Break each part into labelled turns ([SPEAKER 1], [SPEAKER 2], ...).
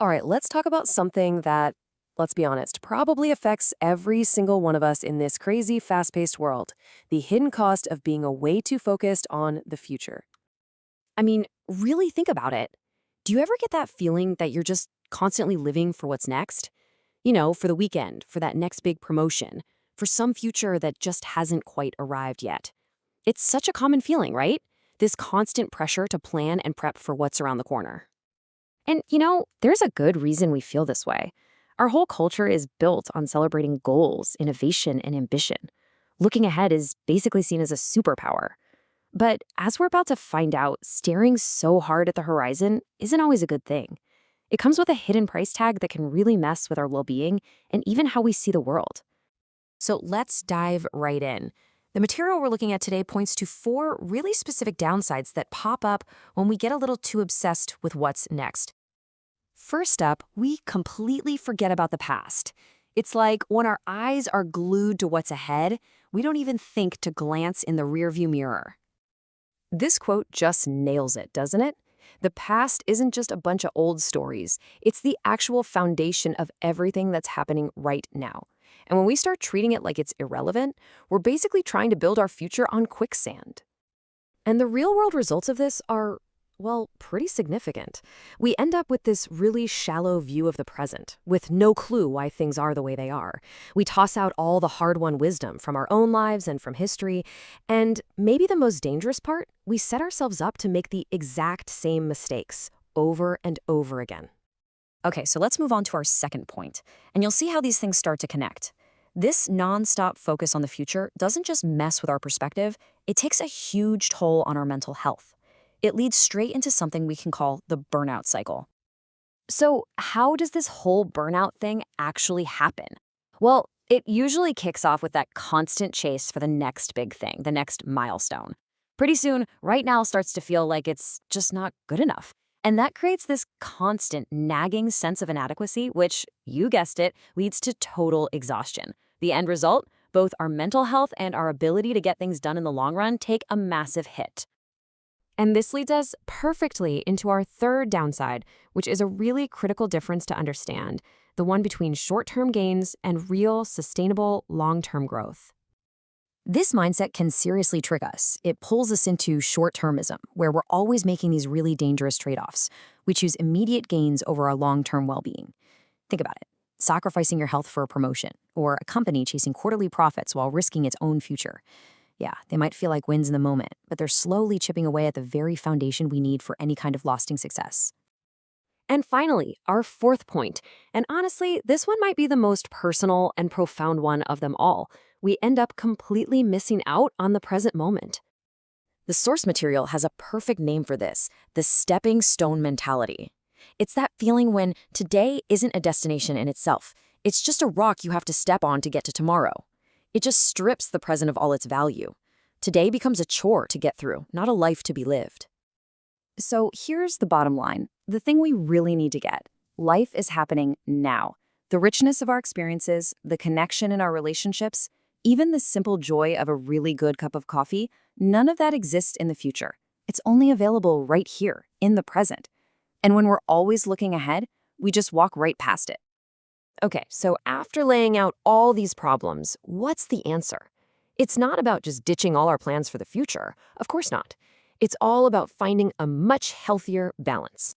[SPEAKER 1] All right, let's talk about something that, let's be honest, probably affects every single one of us in this crazy, fast-paced world. The hidden cost of being a way too focused on the future.
[SPEAKER 2] I mean, really think about it. Do you ever get that feeling that you're just constantly living for what's next? For the weekend, for that next big promotion, for some future that just hasn't quite arrived yet. It's such a common feeling, right? This constant pressure to plan and prep for what's around the corner. And, there's a good reason we feel this way. Our whole culture is built on celebrating goals, innovation, and ambition. Looking ahead is basically seen as a superpower. But as we're about to find out, staring so hard at the horizon isn't always a good thing. It comes with a hidden price tag that can really mess with our well-being and even how we see the world. So let's dive right in. The material we're looking at today points to 4 really specific downsides that pop up when we get a little too obsessed with what's next. First up, we completely forget about the past. It's like when our eyes are glued to what's ahead, we don't even think to glance in the rearview mirror.
[SPEAKER 1] This quote just nails it, doesn't it? The past isn't just a bunch of old stories. It's the actual foundation of everything that's happening right now. And when we start treating it like it's irrelevant, we're basically trying to build our future on quicksand. And the real-world results of this are, well, pretty significant. We end up with this really shallow view of the present, with no clue why things are the way they are. We toss out all the hard-won wisdom from our own lives and from history, and maybe the most dangerous part, we set ourselves up to make the exact same mistakes over and over again.
[SPEAKER 2] Okay, so let's move on to our second point, and you'll see how these things start to connect. This nonstop focus on the future doesn't just mess with our perspective, it takes a huge toll on our mental health. It leads straight into something we can call the burnout cycle. So, how does this whole burnout thing actually happen? Well, it usually kicks off with that constant chase for the next big thing, the next milestone. Pretty soon, right now starts to feel like it's just not good enough. And that creates this constant nagging sense of inadequacy, which, you guessed it, leads to total exhaustion. The end result? Both our mental health and our ability to get things done in the long run take a massive hit.
[SPEAKER 1] And this leads us perfectly into our third downside, which is a really critical difference to understand, the one between short-term gains and real, sustainable, long-term growth.
[SPEAKER 2] This mindset can seriously trick us. It pulls us into short-termism, where we're always making these really dangerous trade-offs. We choose immediate gains over our long-term well-being. Think about it. Sacrificing your health for a promotion, or a company chasing quarterly profits while risking its own future. Yeah, they might feel like wins in the moment, but they're slowly chipping away at the very foundation we need for any kind of lasting success.
[SPEAKER 1] And finally, our fourth point, and honestly, this one might be the most personal and profound one of them all. We end up completely missing out on the present moment.
[SPEAKER 2] The source material has a perfect name for this, the stepping stone mentality. It's that feeling when today isn't a destination in itself. It's just a rock you have to step on to get to tomorrow. It just strips the present of all its value. Today becomes a chore to get through, not a life to be lived. So here's the bottom line, the thing we really need to get. Life is happening now. The richness of our experiences, the connection in our relationships, even the simple joy of a really good cup of coffee, none of that exists in the future. It's only available right here, in the present. And when we're always looking ahead, we just walk right past it.
[SPEAKER 1] Okay, so after laying out all these problems, what's the answer? It's not about just ditching all our plans for the future. Of course not. It's all about finding a much healthier balance.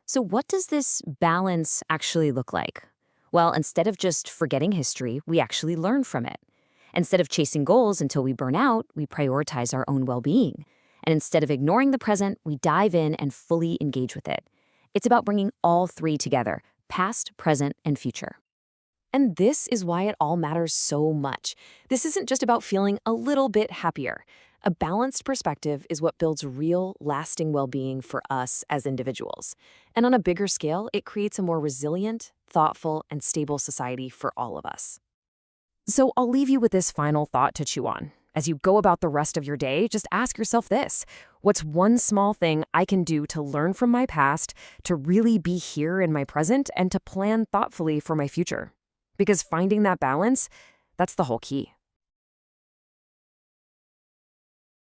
[SPEAKER 2] So what does this balance actually look like? Well, instead of just forgetting history, we actually learn from it. Instead of chasing goals until we burn out, we prioritize our own well-being. And instead of ignoring the present, we dive in and fully engage with it. It's about bringing all 3 together, past, present, and future.
[SPEAKER 1] And this is why it all matters so much. This isn't just about feeling a little bit happier. A balanced perspective is what builds real, lasting well-being for us as individuals. And on a bigger scale, it creates a more resilient, thoughtful, and stable society for all of us. So I'll leave you with this final thought to chew on. As you go about the rest of your day, just ask yourself this: what's one small thing I can do to learn from my past, to really be here in my present, and to plan thoughtfully for my future? Because finding that balance, that's the whole key.